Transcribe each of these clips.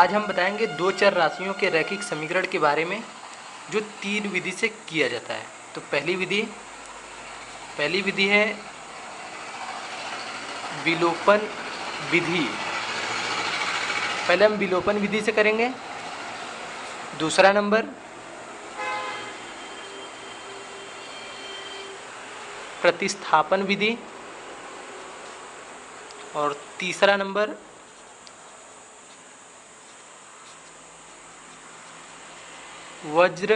आज हम बताएंगे दो चर राशियों के रैखिक समीकरण के बारे में जो तीन विधि से किया जाता है। तो पहली विधि है विलोपन विधि। पहले हम विलोपन विधि से करेंगे। दूसरा नंबर प्रतिस्थापन विधि और तीसरा नंबर वज्र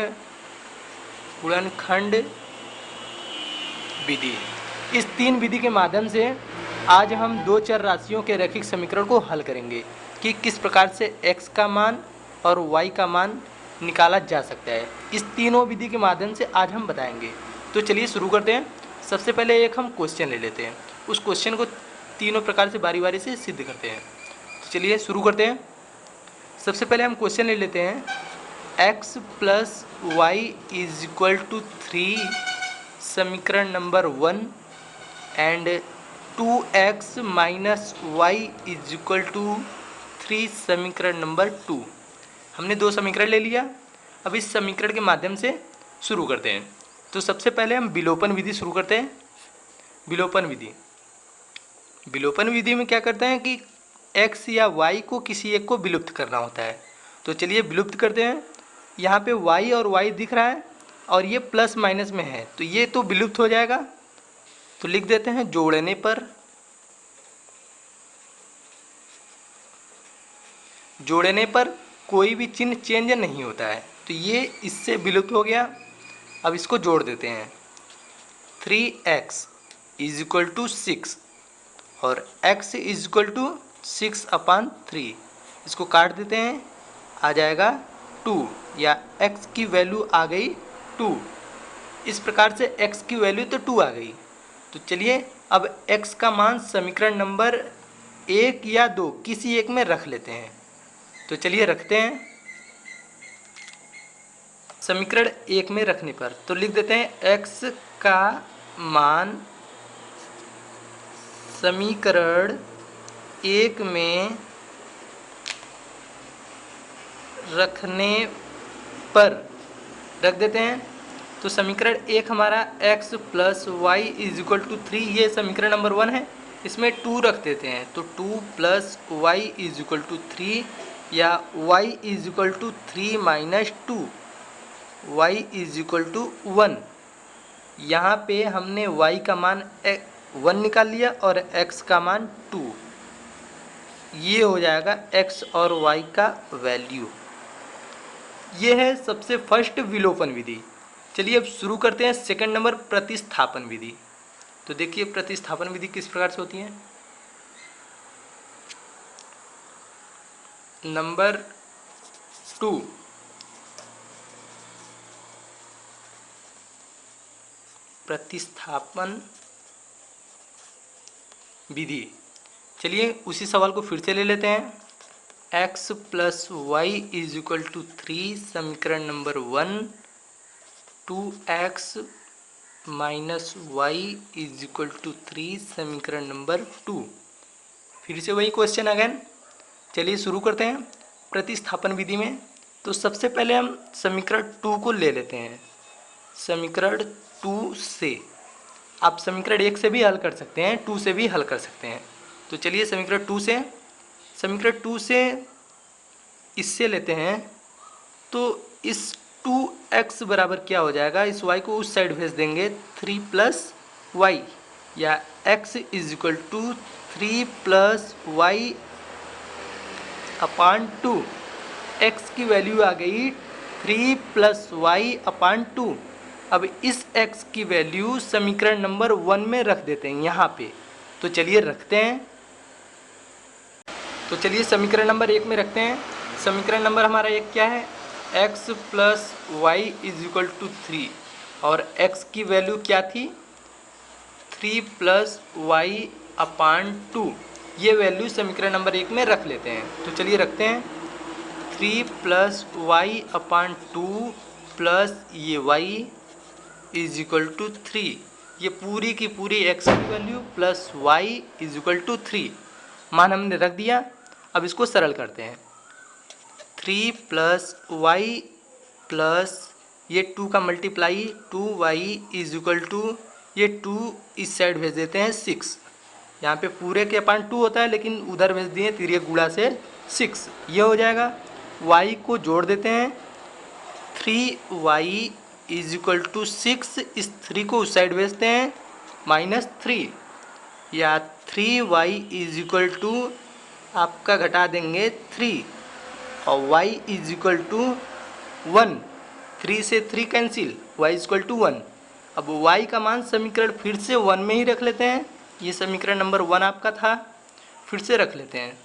गुणनखंड विधि। इस तीन विधि के माध्यम से आज हम दो चर राशियों के रैखिक समीकरण को हल करेंगे कि किस प्रकार से x का मान और y का मान निकाला जा सकता है। इस तीनों विधि के माध्यम से आज हम बताएंगे। तो चलिए शुरू करते हैं। सबसे पहले एक हम क्वेश्चन ले लेते हैं, उस क्वेश्चन को तीनों प्रकार से बारी बारी से सिद्ध करते हैं। तो चलिए शुरू करते हैं। सबसे पहले हम क्वेश्चन ले लेते हैं x plus Y is equal to 3 समीकरण number 1 and 2x minus Y is equal to 3 समीकरण नंबर 2। हमने दो समीकरण ले लिया। अब इस समीकरण के माध्यम से शुरू करते हैं। तो सबसे पहले हम विलोपन विधि शुरू करते हैं। विलोपन विधि में क्या करते हैं कि x या y को किसी एक को विलुप्त करना होता है। तो चलिए विलुप्त करते हैं। यहाँ पे y और y दिख रहा है और ये प्लस माइनस में है, तो ये तो विलुप्त हो जाएगा। तो लिख देते हैं जोड़ने पर कोई भी चिन्ह चेंज नहीं होता है, तो ये इससे विलुप्त हो गया। अब इसको जोड़ देते हैं। 3x इज इक्वल टू 6 और x इज इक्वल टू 6/3। इसको काट देते हैं, आ जाएगा 2 या x की वैल्यू आ गई 2। इस प्रकार से x की वैल्यू तो 2 आ गई। तो चलिए अब x का मान समीकरण नंबर 1 या 2 किसी एक में रख लेते हैं। तो चलिए रखते हैं। समीकरण 1 में रखने पर तो लिख देते हैं x का मान समीकरण 1 में रखने पर रख देते हैं। तो समीकरण 1 हमारा x plus Y is equal to 3, ये समीकरण नंबर 1 है। इसमें 2 रख देते हैं, तो 2 plus Y is equal to 3 या y is equal to 3 minus 2, y is equal to 1। यहाँ पे हमने y का मान 1 निकाल लिया और x का मान 2। ये हो जाएगा x और y का वैल्यू। ये है सबसे फर्स्ट विलोपन विधि। चलिए अब शुरू करते हैं सेकंड नंबर प्रतिस्थापन विधि। तो देखिए प्रतिस्थापन विधि किस प्रकार से होती है। नंबर 2 प्रतिस्थापन विधि। चलिए उसी सवाल को फिर से ले लेते हैं। x plus Y is equal to 3 समीकरण number 1, 2x minus Y is equal to 3 समीकरण नंबर 2। फिर से वही क्वेश्चन अगेन। चलिए शुरू करते हैं प्रतिस्थापन विधि में। तो सबसे पहले हम समीकरण 2 को ले लेते हैं। समीकरण 2 से आप समीकरण 1 से भी हल कर सकते हैं, 2 से भी हल कर सकते हैं। तो चलिए समीकरण 2 से इससे लेते हैं। तो इस 2x बराबर क्या हो जाएगा, इस y को उस साइड भेज देंगे 3 प्लस वाई या x is equal to 3 plus Y upon 2। x की वैल्यू आ गई 3 प्लस वाई अपान 2। अब इस x की वैल्यू समीकरण नंबर 1 में रख देते हैं यहाँ पे। तो चलिए रखते हैं। तो चलिए समीकरण नंबर 1 में रखते हैं। समीकरण नंबर हमारा 1 क्या है, x plus Y is equal to 3 और x की वैल्यू क्या थी 3 प्लस वाई अपान 2। ये वैल्यू समीकरण नंबर 1 में रख लेते हैं। तो चलिए रखते हैं। 3 प्लस वाई अपान 2 प्लस ये y इज इक्वल टू 3। ये पूरी की पूरी x की value plus y is equal to 3 मान हमने रख दिया। अब इसको सरल करते हैं। 3 प्लस वाई प्लस ये 2 का multiply 2y is equal to ये 2 इस साइड भेज देते हैं 6। यहाँ पे पूरे के अपान 2 होता है लेकिन उधर भेज दिए तिर्यक गुणा से 6। ये हो जाएगा। y को जोड़ देते हैं 3y इज इक्वल टू 6, इस 3 को उस साइड भेजते हैं -3 या 3y इज इक्वल टू आपका घटा देंगे 3 और y इज इक्वल टू 1। 3 से 3 cancel, y is equal to 1। अब y का मान समीकरण फिर से 1 में ही रख लेते हैं। ये समीकरण नंबर 1 आपका था, फिर से रख लेते हैं।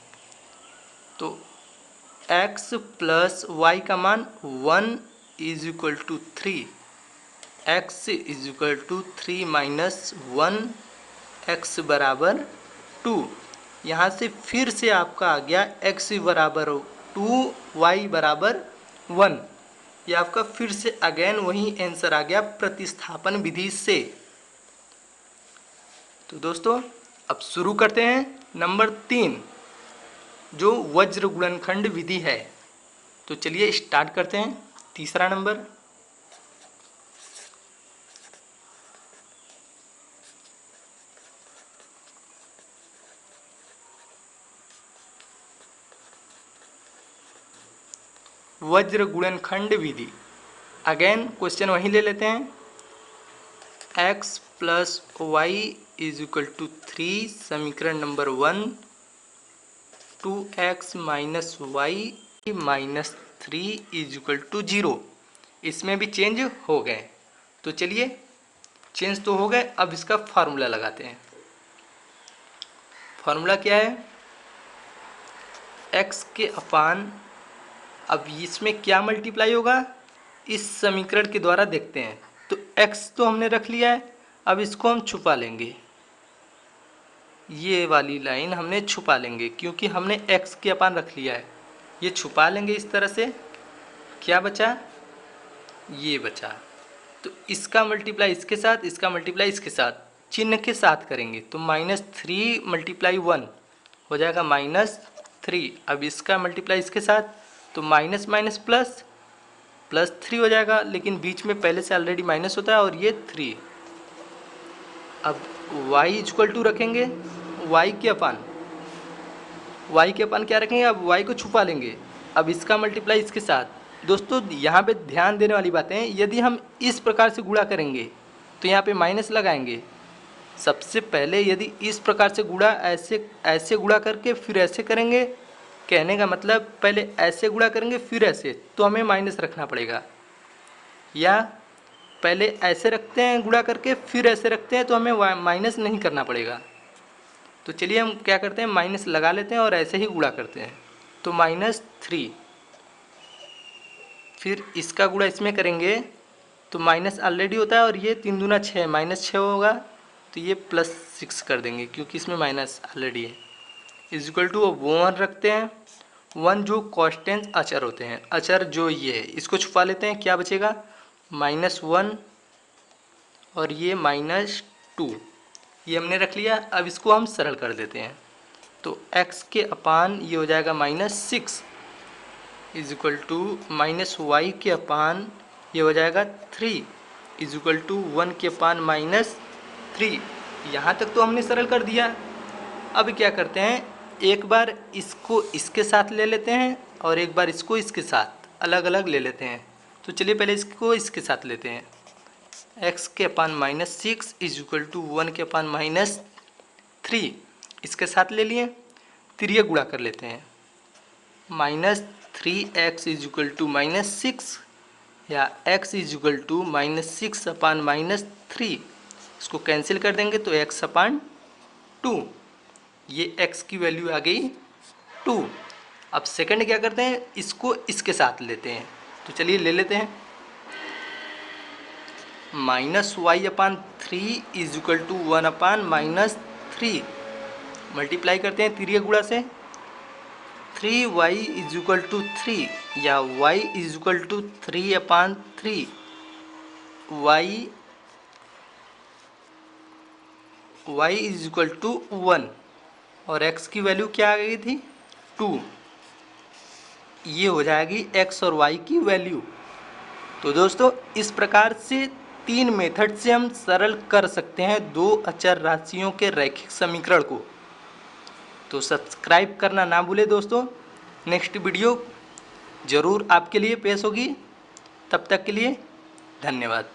तो x प्लस वाई का मान 1 is equal to 3, x is equal to 3 minus 1, x बराबर 2। यहाँ से फिर से आपका आ गया x बराबर 2, y बराबर 1। ये आपका फिर से अगेन वही आंसर आ गया प्रतिस्थापन विधि से। तो दोस्तों अब शुरू करते हैं नंबर 3 जो वज्र गुणनखंड विधि है। तो चलिए स्टार्ट करते हैं। तीसरा नंबर, वज्र गुणनखंड विधि। अगेन क्वेश्चन वही ले लेते हैं। x plus Y is equal to 3 समीकरण number 1, 2x minus y minus 3 is equal to 0। इसमें भी चेंज हो गए। तो चलिए चेंज तो हो गए, अब इसका फार्मूला लगाते हैं। फार्मूला क्या है? x के अपान, अब इसमें क्या मल्टीप्लाई होगा इस समीकरण के द्वारा देखते हैं। तो x तो हमने रख लिया है, अब इसको हम छुपा लेंगे। ये वाली लाइन हमने छुपा लेंगे क्योंकि हमने x के अपान रख लिया है। ये छुपा लेंगे इस तरह से। क्या बचा? ये बचा। तो इसका मल्टीप्लाई इसके साथ, इसका मल्टीप्लाई इसके साथ, चिन्ह के साथ करेंगे तो -3 मल्टीप्लाई 1 हो जाएगा -3। अब इसका मल्टीप्लाई इसके साथ तो माइनस माइनस प्लस, +3 हो जाएगा, लेकिन बीच में पहले से ऑलरेडी माइनस होता है और ये 3। अब y इक्वल टू रखेंगे y के अपान, y के अपान क्या रखेंगे? अब y को छुपा लेंगे। अब इसका मल्टीप्लाई इसके साथ। दोस्तों यहाँ पे ध्यान देने वाली बातें हैं, यदि हम इस प्रकार से गुणा करेंगे तो यहाँ पे माइनस लगाएंगे। सबसे पहले यदि इस प्रकार से गुणा ऐसे गुणा करके फिर ऐसे करेंगे, कहने का मतलब पहले ऐसे गुणा करेंगे फिर ऐसे, तो हमें माइनस रखना पड़ेगा। या पहले ऐसे रखते हैं गुणा करके फिर ऐसे रखते हैं तो हमें माइनस नहीं करना पड़ेगा। तो चलिए हम क्या करते हैं, माइनस लगा लेते हैं और ऐसे ही गुणा करते हैं। तो -3, फिर इसका गुणा इसमें करेंगे तो माइनस ऑलरेडी होता है और ये 3 दूना 6, -6 होगा, तो ये +6 कर देंगे क्योंकि इसमें माइनस ऑलरेडी है। इज इक्वल टू 1 रखते हैं। 1 जो कांस्टेंट अचर होते हैं, अचर जो ये है, इसको छुपा लेते हैं। क्या बचेगा? -1 और ये -2, ये हमने रख लिया। अब इसको हम सरल कर देते हैं। तो x के अपान ये हो जाएगा -6 इज इक्वल टू -y के अपान ये हो जाएगा 3 इज इक्वल टू 1 के अपान -3। यहाँ तक तो हमने सरल कर दिया। अब क्या करते हैं, एक बार इसको इसके साथ ले लेते हैं और एक बार इसको इसके साथ अलग अलग ले लेते हैं। तो चलिए पहले इसको इसके साथ लेते हैं। x के अपान -6 इज इक्वल टू 1 के अपान -3 इसके साथ ले लिए। तिर्यक गुणा कर लेते हैं। -3x इज इक्वल टू -6 या x इज इक्वल टू -6 अपान -3, इसको कैंसिल कर देंगे तो x अपान 2, ये x की वैल्यू आ गई 2। अब सेकंड क्या करते हैं, इसको इसके साथ लेते हैं। तो चलिए ले लेते हैं। -y upon 3 is equal to 1 upon -3, multiply करते हैं तिर्यक गुणा से। 3y इज इक्वल टू 3 या y is equal to 3 upon 3, y is equal to 1 और x की वैल्यू क्या आ गई थी? 2। ये हो जाएगी x और y की वैल्यू। तो दोस्तों इस प्रकार से 3 मेथड से हम सरल कर सकते हैं दो अचर राशियों के रैखिक समीकरण को। तो सब्सक्राइब करना ना भूले दोस्तों। नेक्स्ट वीडियो ज़रूर आपके लिए पेश होगी। तब तक के लिए धन्यवाद।